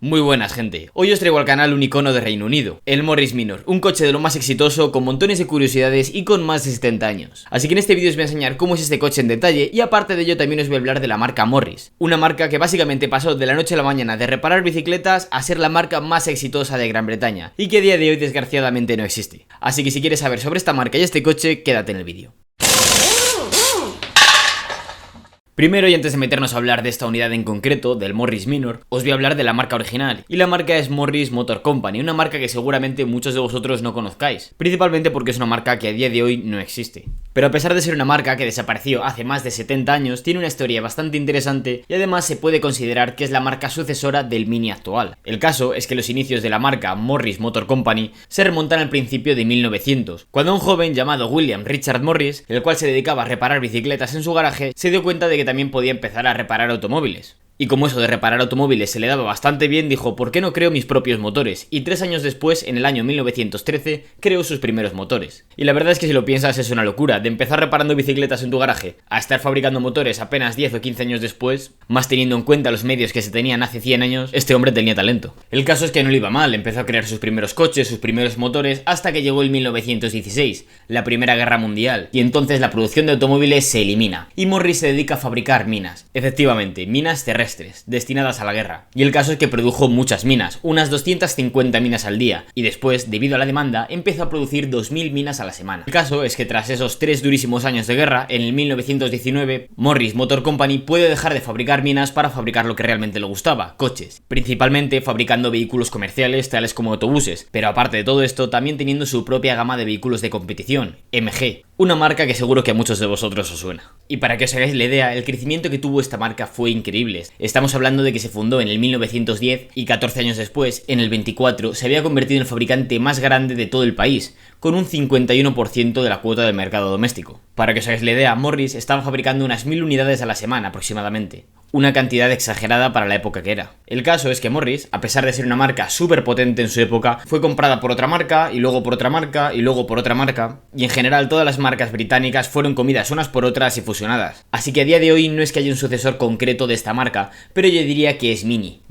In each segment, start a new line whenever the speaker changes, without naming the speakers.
Muy buenas, gente. Hoy os traigo al canal un icono de Reino Unido, el Morris Minor, un coche de lo más exitoso, con montones de curiosidades y con más de 70 años. Así que en este vídeo os voy a enseñar cómo es este coche en detalle y aparte de ello también os voy a hablar de la marca Morris, una marca que básicamente pasó de la noche a la mañana de reparar bicicletas a ser la marca más exitosa de Gran Bretaña y que a día de hoy desgraciadamente no existe. Así que si quieres saber sobre esta marca y este coche, quédate en el vídeo. Primero, y antes de meternos a hablar de esta unidad en concreto, del Morris Minor, os voy a hablar de la marca original, y la marca es Morris Motor Company, una marca que seguramente muchos de vosotros no conozcáis, principalmente porque es una marca que a día de hoy no existe. Pero a pesar de ser una marca que desapareció hace más de 70 años, tiene una historia bastante interesante y además se puede considerar que es la marca sucesora del Mini actual. El caso es que los inicios de la marca Morris Motor Company se remontan al principio de 1900, cuando un joven llamado William Richard Morris, el cual se dedicaba a reparar bicicletas en su garaje, se dio cuenta de que también podía empezar a reparar automóviles. Y como eso de reparar automóviles se le daba bastante bien, dijo, ¿por qué no creo mis propios motores? Y 3 años después, en el año 1913, creó sus primeros motores. Y la verdad es que si lo piensas es una locura, de empezar reparando bicicletas en tu garaje a estar fabricando motores apenas 10 o 15 años después, más teniendo en cuenta los medios que se tenían hace 100 años, este hombre tenía talento. El caso es que no le iba mal, empezó a crear sus primeros coches, sus primeros motores, hasta que llegó el 1916, la Primera Guerra Mundial, y entonces la producción de automóviles se elimina, y Morris se dedica a fabricar minas, efectivamente, minas terrestres, destinadas a la guerra. Y el caso es que produjo muchas minas, unas 250 minas al día, y después, debido a la demanda, empezó a producir 2000 minas a la semana. El caso es que tras esos 3 durísimos años de guerra, en el 1919, Morris Motor Company puede dejar de fabricar minas para fabricar lo que realmente le gustaba, coches, principalmente fabricando vehículos comerciales tales como autobuses, pero aparte de todo esto, también teniendo su propia gama de vehículos de competición, MG, una marca que seguro que a muchos de vosotros os suena. Y para que os hagáis la idea, el crecimiento que tuvo esta marca fue increíble. Estamos hablando de que se fundó en el 1910 y 14 años después, en el 24, se había convertido en el fabricante más grande de todo el país, con un 51% de la cuota del mercado doméstico. Para que os hagáis la idea, Morris estaba fabricando unas 1000 unidades a la semana aproximadamente. Una cantidad exagerada para la época que era. El caso es que Morris, a pesar de ser una marca súper potente en su época, fue comprada por otra marca, y luego por otra marca, y luego por otra marca, y en general todas las marcas británicas fueron comidas unas por otras y fusionadas. Así que a día de hoy no es que haya un sucesor concreto de esta marca, pero yo diría que es Mini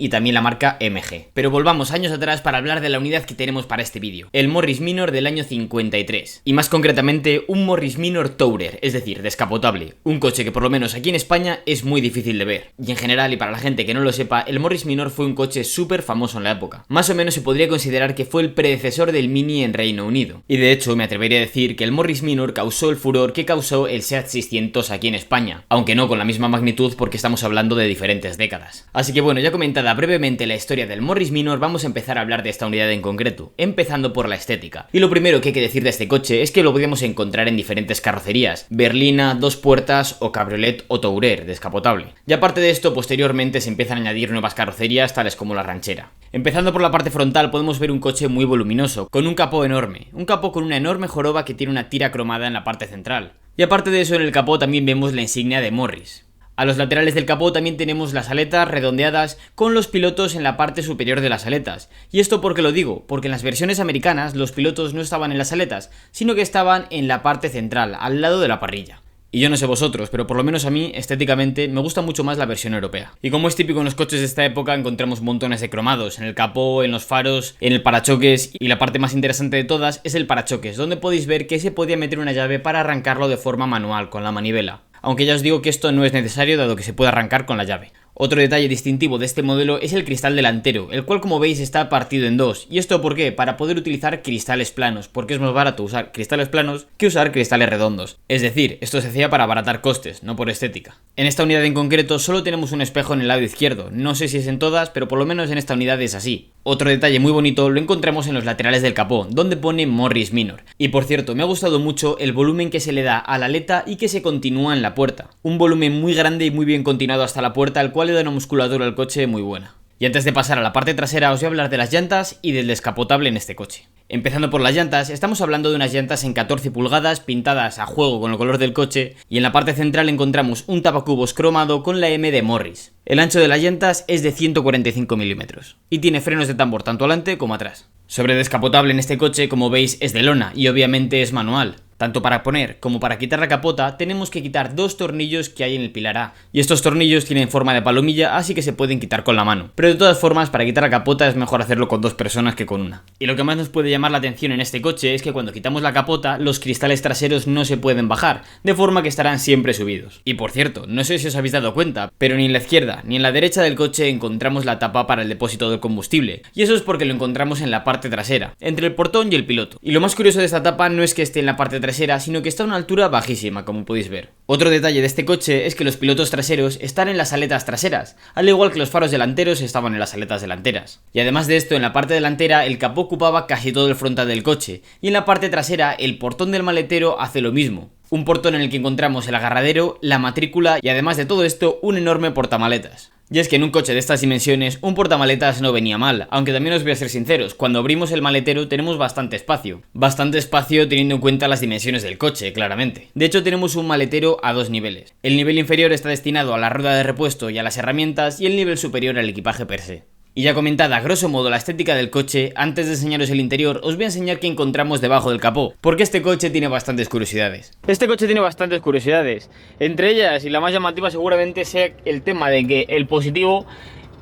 y también la marca MG. Pero volvamos años atrás para hablar de la unidad que tenemos para este vídeo, el Morris Minor del año 53, y más concretamente un Morris Minor Tourer, es decir, descapotable, un coche que por lo menos aquí en España es muy difícil de ver. Y en general, y para la gente que no lo sepa, el Morris Minor fue un coche súper famoso en la época. Más o menos se podría considerar que fue el predecesor del Mini en Reino Unido. Y de hecho me atrevería a decir que el Morris Minor causó el furor que causó el Seat 600 aquí en España, aunque no con la misma magnitud porque estamos hablando de diferentes décadas. Así que bueno, ya comentada brevemente la historia del Morris Minor, vamos a empezar a hablar de esta unidad en concreto, empezando por la estética. Y lo primero que hay que decir de este coche es que lo podemos encontrar en diferentes carrocerías, berlina, 2 puertas o cabriolet o tourer, descapotable. Y aparte de esto, posteriormente se empiezan a añadir nuevas carrocerías tales como la ranchera. Empezando por la parte frontal podemos ver un coche muy voluminoso, con un capó enorme, un capó con una enorme joroba que tiene una tira cromada en la parte central. Y aparte de eso, en el capó también vemos la insignia de Morris. A los laterales del capó también tenemos las aletas redondeadas con los pilotos en la parte superior de las aletas. ¿Y esto por qué lo digo? Porque en las versiones americanas los pilotos no estaban en las aletas, sino que estaban en la parte central, al lado de la parrilla. Y yo no sé vosotros, pero por lo menos a mí, estéticamente, me gusta mucho más la versión europea. Y como es típico en los coches de esta época, encontramos montones de cromados, en el capó, en los faros, en el parachoques, y la parte más interesante de todas es el parachoques, donde podéis ver que se podía meter una llave para arrancarlo de forma manual, con la manivela. Aunque ya os digo que esto no es necesario dado que se puede arrancar con la llave. Otro detalle distintivo de este modelo es el cristal delantero, el cual como veis está partido en dos. ¿Y esto por qué? Para poder utilizar cristales planos, porque es más barato usar cristales planos que usar cristales redondos. Es decir, esto se hacía para abaratar costes, no por estética. En esta unidad en concreto solo tenemos un espejo en el lado izquierdo, no sé si es en todas, pero por lo menos en esta unidad es así. Otro detalle muy bonito lo encontramos en los laterales del capó, donde pone Morris Minor. Y por cierto, me ha gustado mucho el volumen que se le da a la aleta y que se continúa en la puerta. Un volumen muy grande y muy bien continuado hasta la puerta, el cual le da una musculatura al coche muy buena. Y antes de pasar a la parte trasera os voy a hablar de las llantas y del descapotable en este coche. Empezando por las llantas, estamos hablando de unas llantas en 14 pulgadas pintadas a juego con el color del coche, y en la parte central encontramos un tapacubos cromado con la M de Morris. El ancho de las llantas es de 145 milímetros y tiene frenos de tambor tanto adelante como atrás. Sobre descapotable en este coche, como veis, es de lona y obviamente es manual. Tanto para poner como para quitar la capota tenemos que quitar dos tornillos que hay en el pilar A, y estos tornillos tienen forma de palomilla, así que se pueden quitar con la mano. Pero de todas formas, para quitar la capota es mejor hacerlo con dos personas que con una. Y lo que más nos puede llamar la atención en este coche es que cuando quitamos la capota, los cristales traseros no se pueden bajar, de forma que estarán siempre subidos. Y por cierto, no sé si os habéis dado cuenta, pero ni en la izquierda ni en la derecha del coche encontramos la tapa para el depósito del combustible, y eso es porque lo encontramos en la parte trasera, entre el portón y el piloto. Y lo más curioso de esta tapa no es que esté en la parte trasera, sino que está a una altura bajísima, como podéis ver. Otro detalle de este coche es que los pilotos traseros están en las aletas traseras, al igual que los faros delanteros estaban en las aletas delanteras. Y además de esto, en la parte delantera el capó ocupaba casi todo el frontal del coche, y en la parte trasera el portón del maletero hace lo mismo. Un portón en el que encontramos el agarradero, la matrícula y además de todo esto, un enorme portamaletas. Y es que en un coche de estas dimensiones, un portamaletas no venía mal, aunque también os voy a ser sinceros, cuando abrimos el maletero tenemos bastante espacio. Bastante espacio teniendo en cuenta las dimensiones del coche, claramente. De hecho tenemos un maletero a dos niveles. El nivel inferior está destinado a la rueda de repuesto y a las herramientas, y el nivel superior al equipaje per se. Y ya comentada a grosso modo la estética del coche, antes de enseñaros el interior os voy a enseñar qué encontramos debajo del capó, porque este coche tiene bastantes curiosidades. Este coche tiene bastantes curiosidades, entre ellas y la más llamativa seguramente sea el tema de que el positivo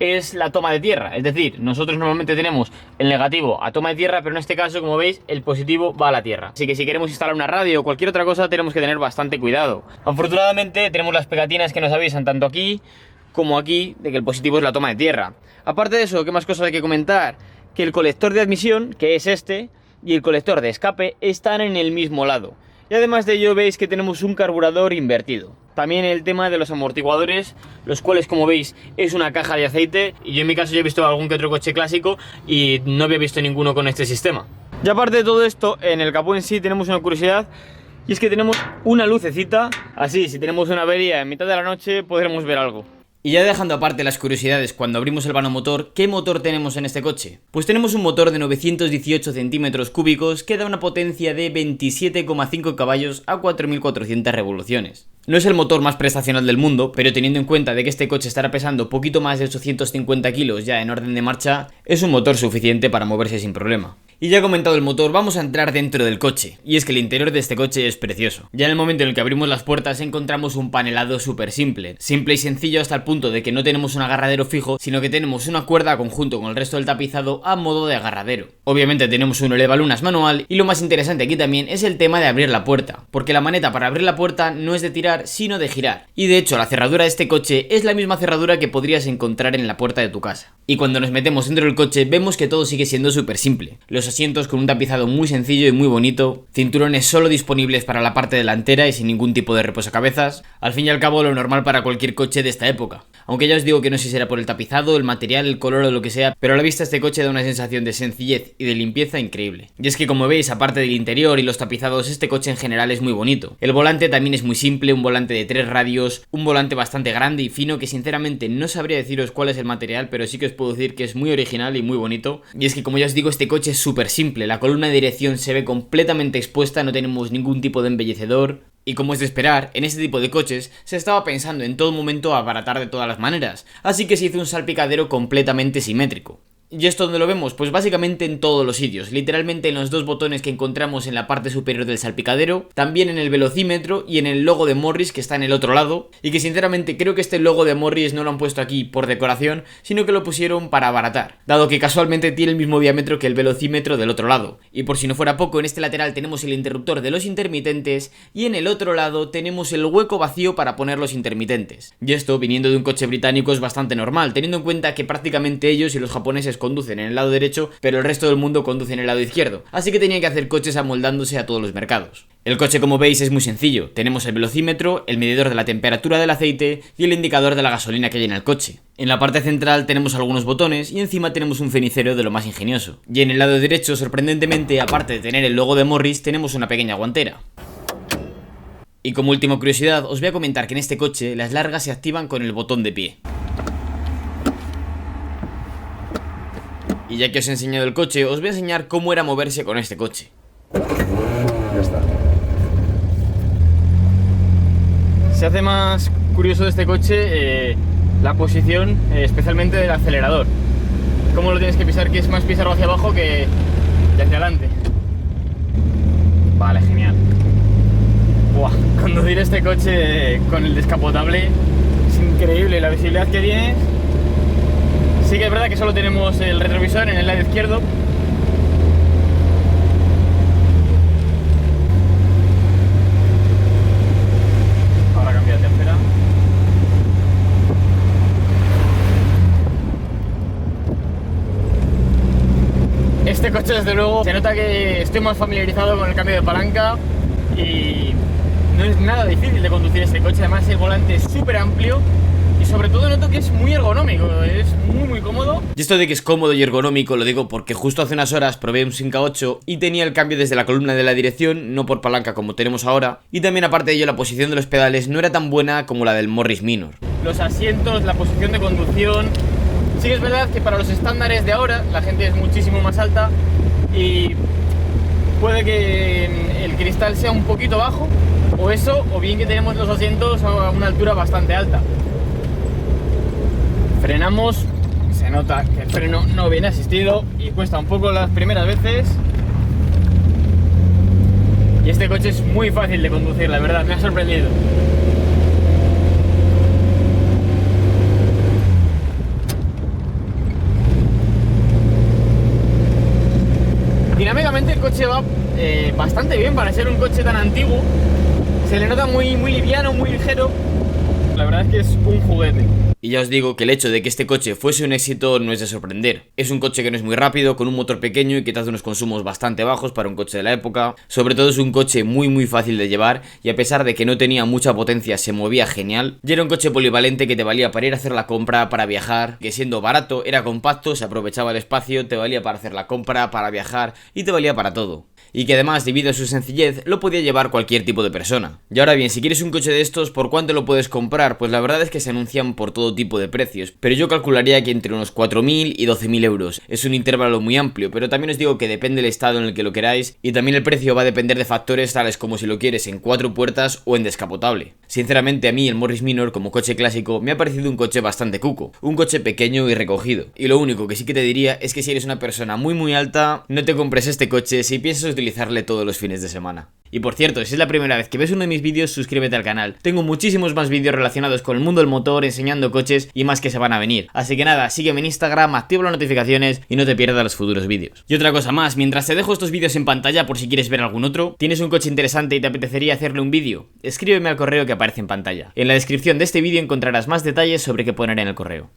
es la toma de tierra, es decir, nosotros normalmente tenemos el negativo a toma de tierra, pero en este caso, como veis, el positivo va a la tierra. Así que si queremos instalar una radio o cualquier otra cosa tenemos que tener bastante cuidado. Afortunadamente tenemos las pegatinas que nos avisan tanto aquí como aquí de que el positivo es la toma de tierra. Aparte de eso, ¿qué más cosas hay que comentar? Que el colector de admisión, que es este, y el colector de escape están en el mismo lado. Y además de ello veis que tenemos un carburador invertido. También el tema de los amortiguadores, los cuales como veis es una caja de aceite, y yo en mi caso ya he visto algún que otro coche clásico y no había visto ninguno con este sistema. Y aparte de todo esto, en el capó en sí tenemos una curiosidad, y es que tenemos una lucecita, así si tenemos una avería en mitad de la noche podremos ver algo. Y ya dejando aparte las curiosidades, cuando abrimos el vano motor, ¿qué motor tenemos en este coche? Pues tenemos un motor de 918 centímetros cúbicos que da una potencia de 27,5 caballos a 4.400 revoluciones. No es el motor más prestacional del mundo, pero teniendo en cuenta de que este coche estará pesando poquito más de 850 kilos ya en orden de marcha, es un motor suficiente para moverse sin problema. Y ya comentado el motor, vamos a entrar dentro del coche, y es que el interior de este coche es precioso. Ya en el momento en el que abrimos las puertas encontramos un panelado súper simple y sencillo hasta el punto de que no tenemos un agarradero fijo, sino que tenemos una cuerda conjunto con el resto del tapizado a modo de agarradero. Obviamente tenemos un elevalunas manual, y lo más interesante aquí también es el tema de abrir la puerta, porque la maneta para abrir la puerta no es de tirar, sino de girar. Y de hecho la cerradura de este coche es la misma cerradura que podrías encontrar en la puerta de tu casa. Y cuando nos metemos dentro del coche vemos que todo sigue siendo súper simple. Los asientos con un tapizado muy sencillo y muy bonito, cinturones solo disponibles para la parte delantera y sin ningún tipo de reposacabezas, al fin y al cabo lo normal para cualquier coche de esta época. Aunque ya os digo que no sé si será por el tapizado, el material, el color o lo que sea, pero a la vista este coche da una sensación de sencillez y de limpieza increíble. Y es que como veis, aparte del interior y los tapizados, este coche en general es muy bonito. El volante también es muy simple, un volante de 3 radios, un volante bastante grande y fino que sinceramente no sabría deciros cuál es el material, pero sí que os puedo decir que es muy original y muy bonito. Y es que como ya os digo, este coche es súper simple, la columna de dirección se ve completamente expuesta, no tenemos ningún tipo de embellecedor. Y como es de esperar, en este tipo de coches se estaba pensando en todo momento abaratar de todas las maneras, así que se hizo un salpicadero completamente simétrico. ¿Y esto dónde lo vemos? Pues básicamente en todos los sitios, literalmente en los dos botones que encontramos en la parte superior del salpicadero, también en el velocímetro y en el logo de Morris que está en el otro lado, y que sinceramente creo que este logo de Morris no lo han puesto aquí por decoración, sino que lo pusieron para abaratar, dado que casualmente tiene el mismo diámetro que el velocímetro del otro lado. Y por si no fuera poco, en este lateral tenemos el interruptor de los intermitentes y en el otro lado tenemos el hueco vacío para poner los intermitentes. Y esto, viniendo de un coche británico, es bastante normal, teniendo en cuenta que prácticamente ellos y los japoneses conducen en el lado derecho, pero el resto del mundo conduce en el lado izquierdo, así que tenían que hacer coches amoldándose a todos los mercados. El coche, como veis, es muy sencillo, tenemos el velocímetro, el medidor de la temperatura del aceite y el indicador de la gasolina que hay en el coche. En la parte central tenemos algunos botones y encima tenemos un cenicero de lo más ingenioso. Y en el lado derecho, sorprendentemente, aparte de tener el logo de Morris, tenemos una pequeña guantera. Y como última curiosidad, os voy a comentar que en este coche las largas se activan con el botón de pie. Y ya que os he enseñado el coche, os voy a enseñar cómo era moverse con este coche.
Ya está.
Se hace más curioso de este coche la posición, especialmente del acelerador. Cómo lo tienes que pisar, que es más pisarlo hacia abajo que hacia adelante. Vale, genial. Buah, conducir este coche con el descapotable es increíble, la visibilidad que tiene. Sí que es verdad que solo tenemos el retrovisor en el lado izquierdo. Ahora cambia de tercera. Este coche, desde luego, se nota que estoy más familiarizado con el cambio de palanca y no es nada difícil de conducir este coche. Además, el volante es súper amplio y sobre todo noto que es muy ergonómico, es muy cómodo. Y esto de que es cómodo y ergonómico lo digo porque justo hace unas horas probé un Simca 8 y tenía el cambio desde la columna de la dirección, no por palanca como tenemos ahora. Y también, aparte de ello, la posición de los pedales no era tan buena como la del Morris Minor. Los asientos, la posición de conducción. Sí que es verdad que para los estándares de ahora la gente es muchísimo más alta y puede que el cristal sea un poquito bajo, o eso, o bien que tenemos los asientos a una altura bastante alta. Frenamos, se nota que el freno no viene asistido y cuesta un poco las primeras veces. Y este coche es muy fácil de conducir, la verdad, me ha sorprendido. Dinámicamente el coche va bastante bien para ser un coche tan antiguo. Se le nota muy liviano, muy ligero. La verdad es que es un juguete. Y ya os digo que el hecho de que este coche fuese un éxito no es de sorprender. Es un coche que no es muy rápido, con un motor pequeño y que te hace unos consumos bastante bajos para un coche de la época. Sobre todo es un coche muy fácil de llevar y a pesar de que no tenía mucha potencia se movía genial. Y era un coche polivalente que te valía para ir a hacer la compra, para viajar, que siendo barato, era compacto, se aprovechaba el espacio, te valía para hacer la compra, para viajar y te valía para todo. Y que además, debido a su sencillez, lo podía llevar cualquier tipo de persona. Y ahora bien, si quieres un coche de estos, ¿por cuánto lo puedes comprar? Pues la verdad es que se anuncian por todo tipo de precios, pero yo calcularía que entre unos 4.000 y 12.000 euros. Es un intervalo muy amplio, pero también os digo que depende del estado en el que lo queráis, y también el precio va a depender de factores tales como si lo quieres en 4 puertas o en descapotable. Sinceramente, a mí el Morris Minor como coche clásico me ha parecido un coche bastante cuco, un coche pequeño y recogido. Y lo único que sí que te diría es que si eres una persona muy alta, no te compres este coche si piensas utilizarle todos los fines de semana. Y por cierto, si es la primera vez que ves uno de mis vídeos, suscríbete al canal. Tengo muchísimos más vídeos relacionados con el mundo del motor, enseñando coches y más que se van a venir. Así que nada, sígueme en Instagram, activa las notificaciones y no te pierdas los futuros vídeos. Y otra cosa más, mientras te dejo estos vídeos en pantalla por si quieres ver algún otro, ¿tienes un coche interesante y te apetecería hacerle un vídeo? Escríbeme al correo que aparece en pantalla. En la descripción de este vídeo encontrarás más detalles sobre qué poner en el correo.